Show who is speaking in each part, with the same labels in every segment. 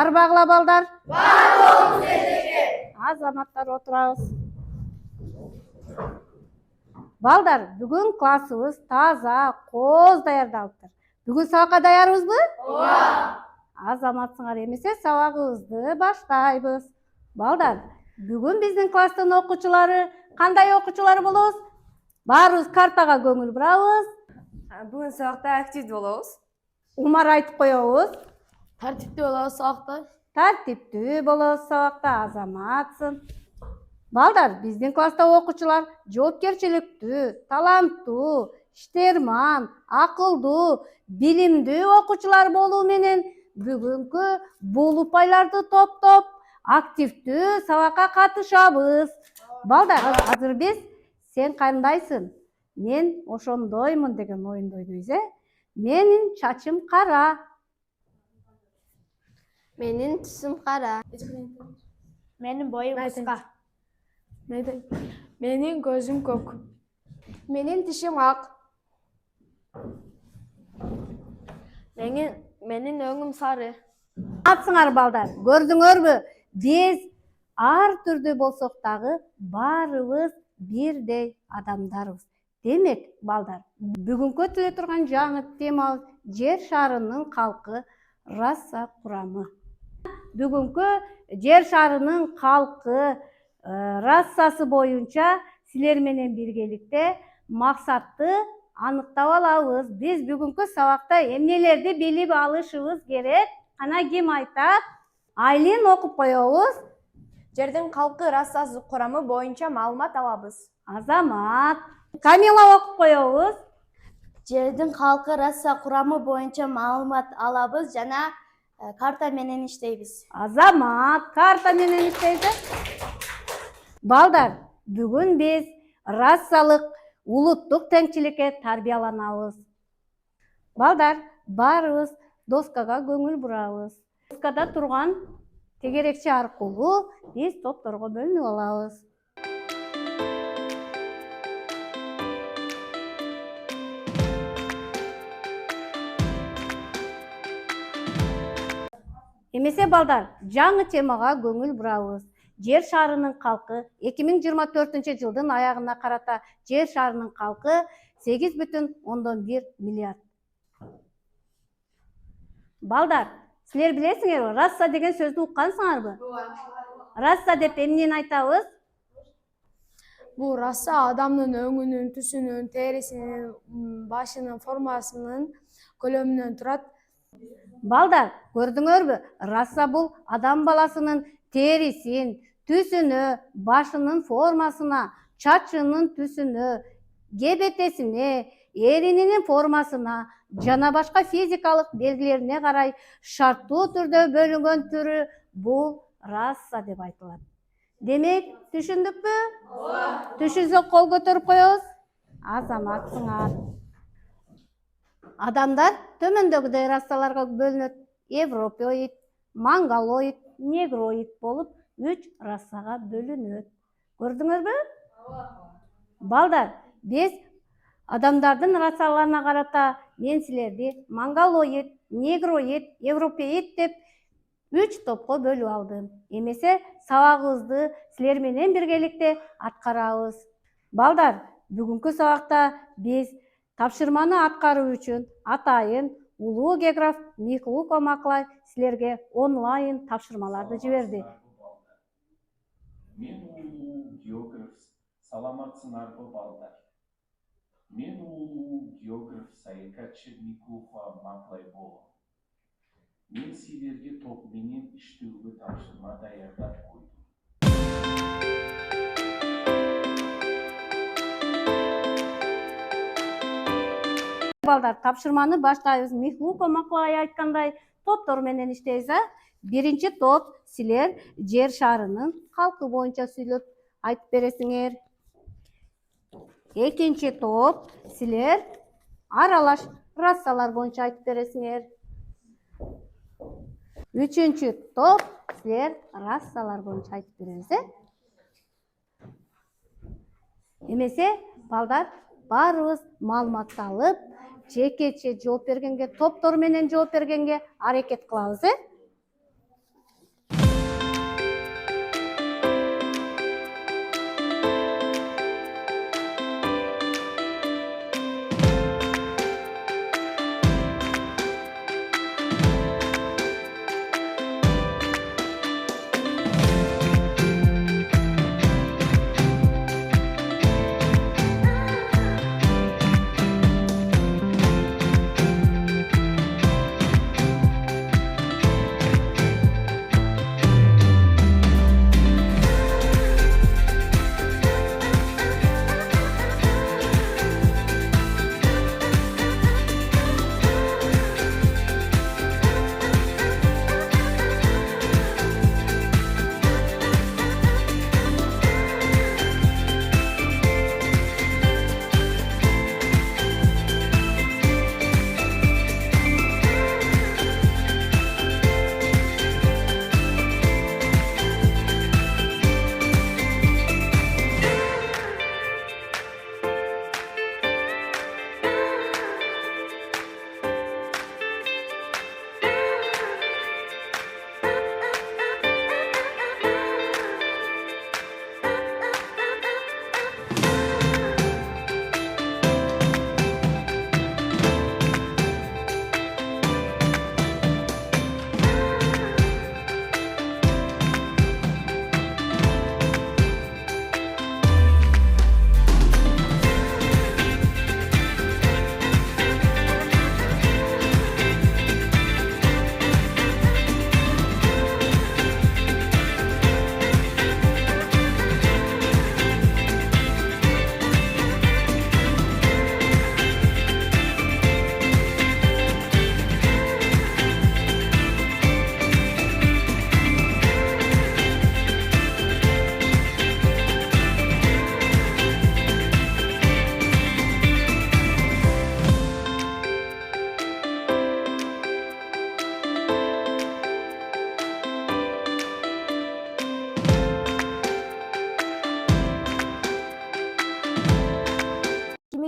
Speaker 1: Барбагыла балдар? Бар болуңуз эжеке. Азаматтар отурабыз. Балдар, бүгүн классыбыз таза, кооз даярдалыптыр. Бүгүн сабакка даярбызбы? Ооба. Азаматсыңар эмесе сабагыбызды баштайбыз. Балдар, бүгүн биздин класстын окуучулары кандай окуучулар болобуз? Баарыбыз картага көңүл бурабыз.
Speaker 2: Бүгүн сабакта активдүү болобуз.
Speaker 1: Умар айтып коебуз.
Speaker 2: Тартиптүү болобуз сабакта.
Speaker 1: Тартиптүү болобуз сабакта, азаматсың. Балдар, биздин класста окуучулар жоопкерчиликтүү, таланттуу, иштерман, акылдуу, билимдүү окуучулар болуу менен бүгүнкү бул упайларды топтоп активдүү сабакка катышабыз. Балдар, азыр биз сен кандайсың? Мен ошондоймун деген оюнду ойнойбуз, Менин чачым кара.
Speaker 3: Менин түсүм кара.
Speaker 2: Менин боюм кыска. Менин көзүм көк.
Speaker 3: Менин тишим ак.
Speaker 2: Менин өңүм сары.
Speaker 1: Атсыңар балдар, көрдүңөрбү? Биз ар түрдүү болсок дагы баарыбыз бирдей адамдарбыз. Демек, балдар, бүгүнкү өтүлө турган жаңы темабыз жер шарынын калкы раса курамы. Бүгүнкү жер шарынын калкы рассасы боюнча силер менен биргеликте максатты аныктап алабыз. Биз бүгүнкү сабакта эмнелерди билип алышыбыз керек? Ана ким айтат? Айлин окуп коебуз.
Speaker 2: Жердин калкы рассасы курамы боюнча маалымат алабыз.
Speaker 1: Азамат. Камила окуп коебуз.
Speaker 3: Жердин калкы раса курамы боюнча маалымат алабыз жана карта менен иштейбиз.
Speaker 1: Азамат, карта менен иштейбиз. Балдар, бүгүн биз рассалык улуттук теңчиликке тарбияланабыз. Балдар, баарыбыз доскага көңүл бурабыз. Доскада турган тегерекчи аркылуу биз топторго бөлүнүп алабыз. Эмесе балдар, жаңы темага көңүл бурабыз. Жер шарынын калкы 2024 жылдын аягына карата жер шарынын калкы 8,1 миллиард. Балдар, силер билесиңерби, раса деген сөздү уккансыңарбы? Раса деп эмнени айтабыз?
Speaker 2: Бул раса адамдын өңүнүн, түсүнүн, терисинин, башынын формасынын көлөмүнөн турат.
Speaker 1: Балдар, көрдүңөрбү? Раса бул адам баласынын терисин, түсүнө, башынын формасына, чачынын түсүнө, кебетесине, эринин формасына жана башка физикалык белгилерине карай шарттуу түрдө бөлүнгөн түрү бул раса деп айтылат. Демек, түшүндүкпү? Түшүнсөк кол көтөрүп коебуз. Азаматсыңар. Адамдар төмөндөгүдөй рассаларга бөлүнөт. Европеоид, монголоид, негроид болуп 3 рассага бөлүнөт. Көрдүңөрбү? Балдар, биз адамдардын рассаларына карата мен силерди монголоид, негроид, европеид деп 3 топко бөлүп алдым. Эмесе сабагыбызды силер менен биргеликте аткарабыз. Балдар, бүгүнкү сабакта биз тапшырманы аткаруу үчүн атайын улуу географ Михлуко Маклай силерге онлайн тапшырмаларды жиберди.
Speaker 4: Мен улуу географ, саламатсыңарбы балдар? Мен улуу географ, саякатчы Михлуко Маклай болом. Мен силерге топ менен иштөөгө тапшырма даярдап койдум.
Speaker 1: Балдар, тапшырманы баштайбыз. Михлуко Маклай айткандай топтор менен иштейбиз. Биринчи топ силер жер шарынын калкы боюнча сүйлөп айтып бересиңер. Экинчи топ силер аралаш рассалар боюнча айтып бересиңер. Үчүнчү топ силер рассалар боюнча айтып беребиз. Эмесе балдар, баарыбыз маалыматты алып, жекече жооп бергенге, топтор менен жооп бергенге аракет кылабыз.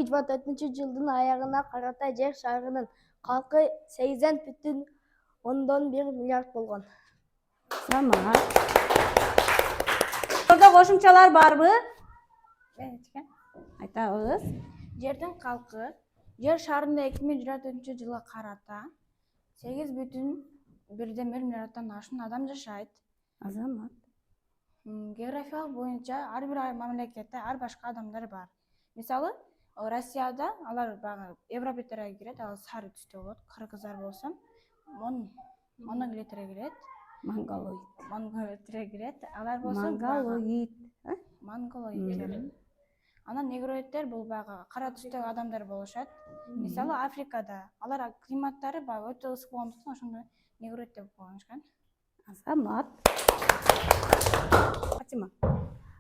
Speaker 3: 2024-жылдын аягына карата жер шарынын калкы 80,1 миллиард болгон.
Speaker 1: Tamam. Burada qoşumçalar barбы? Айтабыз.
Speaker 2: Жердин калкы жер шарында 2024-жылга карата 8,1 миллиарддан ашуун адам жашайт.
Speaker 1: Азамат.
Speaker 2: Географиялык боюнча ар бир мамлекетте ар башка адамдар бар. Мисалы, Россияда алар багы европейтерге кирет, ал сары түстө болот. Кыргыздар болсо монголиттерге кирет. Монголиттерге кирет. Алар болсо монголиттер. Анан негроидтер бул багы кара түстөгү адамдар болушат. Мисалы, Африкада алар климаттары багы өтө ысык болгондуктан ошондо негроид деп коюшкан.
Speaker 1: Азамат. Фатима.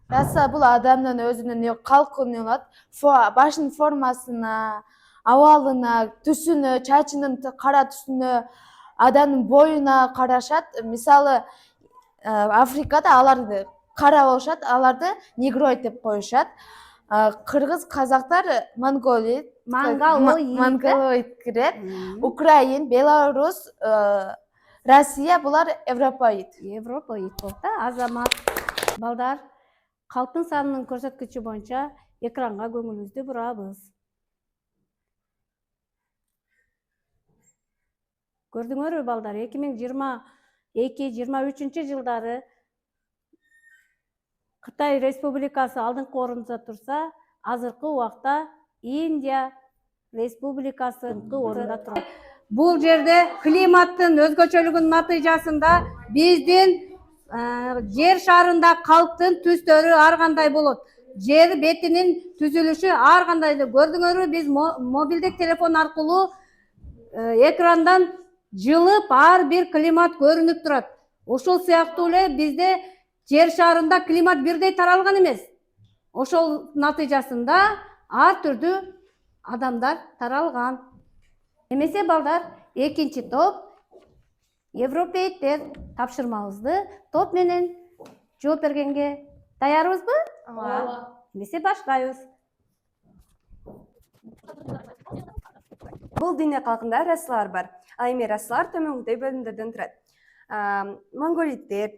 Speaker 2: Раса бул адамдын өзүнүн калкын алат, башынын формасына, абалына, түсүнө, чачынын кара түсүнө, адамдын боюна карашат. Мисалы, Африкада аларды кара болушат, аларды негроид деп коюшат. Кыргыз казактар монголоид кирет. Украин, Беларусь, Россия булар европоид.
Speaker 1: Европоид болду да, Азамат. Балдар, калктын санынын көрсөткүчү боюнча экранга көңүлүбүздү бурабыз. Көрдүңөрбү балдар, 2022-23 жылдары Кытай Республикасы алдыңкы орунда турса, азыркы убакта Индия Республикасы орунда турат. Бул жерде климаттын өзгөчөлүгүнүн натыйжасында биздин жер шарында калктын түстөрү ар кандай болот. Жер бетинин түзүлүшү ар кандай. Көрдүңөрбү, биз мобилдик телефон аркылуу экрандан жылып ар бир климат көрүнүп турат. Ошол сыяктуу эле бизде жер шарында климат бирдей таралган эмес. Ошол натыйжасында ар түрдүү адамдар таралган. Эмесе балдар, экинчи топ европейттер тапшырмабызды топ менен жооп бергенге даярбызбы?
Speaker 2: Ооба.
Speaker 1: Эмесе баштайбыз.
Speaker 5: Бул дүйнө калкында расалар бар. Ал эми расалар төмөнгүдөй бөлүмдөрдөн турат. Монголиттер,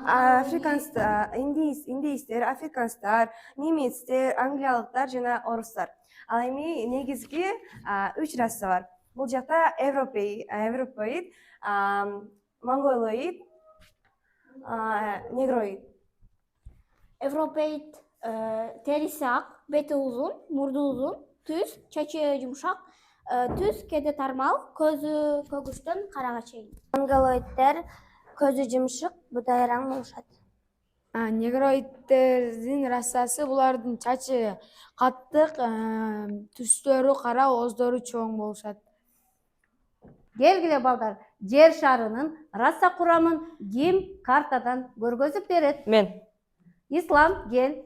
Speaker 5: африканстар, индейстер, африканстар, немецтер, англиялыктар жана орустар. Ал эми негизги 3 раса бар. Бул жакта европоид, монголоид, негроид.
Speaker 6: Европейт териси ак, бети узун, мурду узун, түз, чачы жумшак, түз кеде тармал, көзү көгүштөн карага чейин.
Speaker 3: Монголоидтер көзү жумшак, бутайраң болушат.
Speaker 2: Негроидтердин расасы булардын чачы каттык, түстөрү кара, оздору чоң болушат.
Speaker 1: Келгиле балдар, жер шарынын раса курамын ким картадан көргөзүп берет?
Speaker 2: Мен.
Speaker 1: Ислам, кел.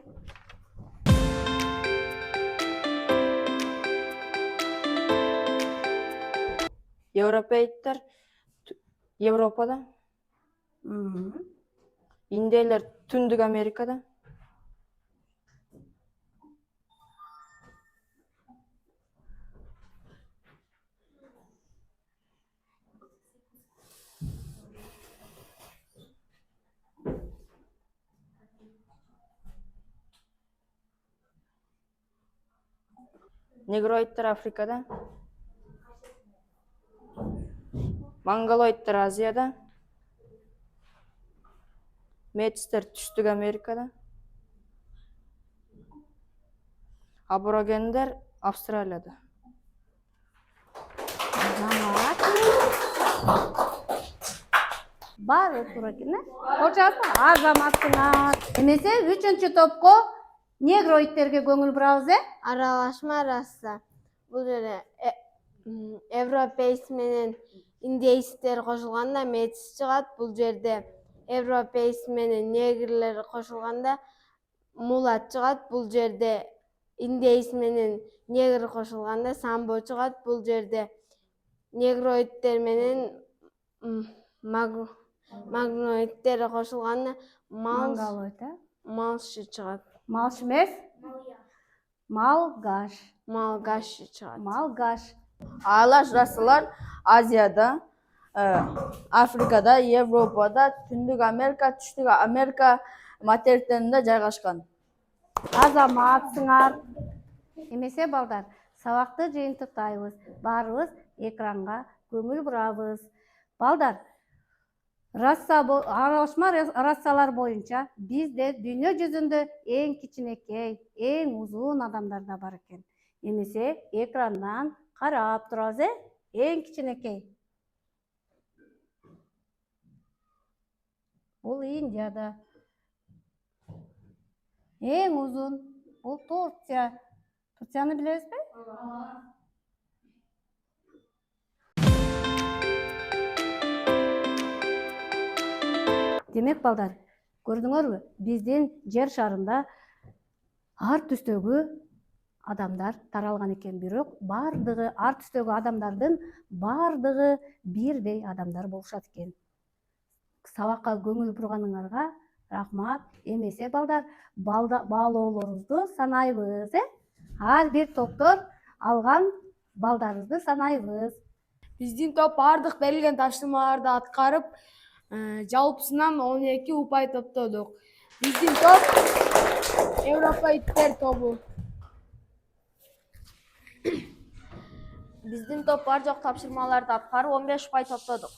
Speaker 2: Европейттер Европада, индейлер Түндүк Америкада, негроидтер Африкада, монголоидтер Азияда, метистер Түштүк Америкада, аборигендер Австралияда.
Speaker 1: Бар туура экен, Кочасы Азаматтына. Эмесе 3-чү топко негроидтерге көңүл бурабыз,
Speaker 7: Аралашма раса. Бул жерде европейс менен индейстер кошулганда метис чыгат. Бул жерде европейс менен негрлер кошулганда мулат чыгат. Бул жерде индейс менен негр кошулганда самбо чыгат. Бул жерде негроидтер менен магноидтер кошулганда малшы чыгат.
Speaker 1: Малшы эмес, Малгаш.
Speaker 7: Малгаш чыгат.
Speaker 1: Малгаш.
Speaker 8: Аралаш расалар Азияда, Африкада, Европада, Түндүк Америка, Түштүк Америка материктеринде жайгашкан.
Speaker 1: Азаматсыңар. Эмесе балдар, сабакты жыйынтыктайбыз. Баарыбыз экранга көңүл бурабыз. Балдар, аралашма расалар боюнча бизде дүйнө жүзүндө эң кичинекей, эң узун адамдар да бар экен. Эмесе экрандан карап турабыз, эң кичинекей. Бул Индияда. Эң узун бул Турция. Турцияны билесизби? Демек балдар, көрдүңөрбү? Биздин жер шарында ар түстөгү адамдар таралган экен, бирок бардыгы ар түстөгү адамдардын бардыгы бирдей адамдар болушат экен. Сабакка көңүл бурганыңарга рахмат. Эмесе балдар, баалоолорубузду санайбыз, Ар бир топтор алган балдарыбызды санайбыз.
Speaker 9: Биздин топ бардык берилген тапшырмаларды аткарып, жалпысынан 12 упай топтодук. Биздин топ Европейттер тобу.
Speaker 3: Биздин топ бар жок тапшырмаларды аткарып 15 упай топтодук.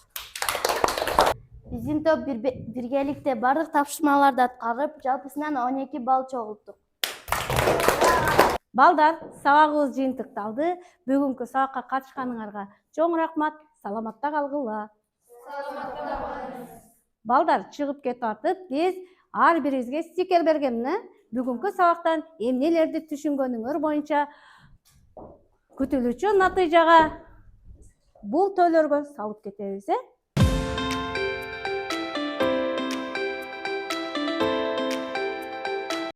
Speaker 3: Биздин топ биргеликте бардык тапшырмаларды аткарып, жалпысынан 12 балл чогулттук.
Speaker 1: Балдар, сабагыбыз жыйынтыкталды. Бүгүнкү сабакка катышканыңарга чоң рахмат. Саламатта калгыла. Балдар, чыгып кетип атып, биз ар бирибизге стикер берген. Бүгүнкү сабактан эмнелерди түшүнгөнүңөр боюнча күтүлүүчү натыйжага бул төлөргө салып кетебиз.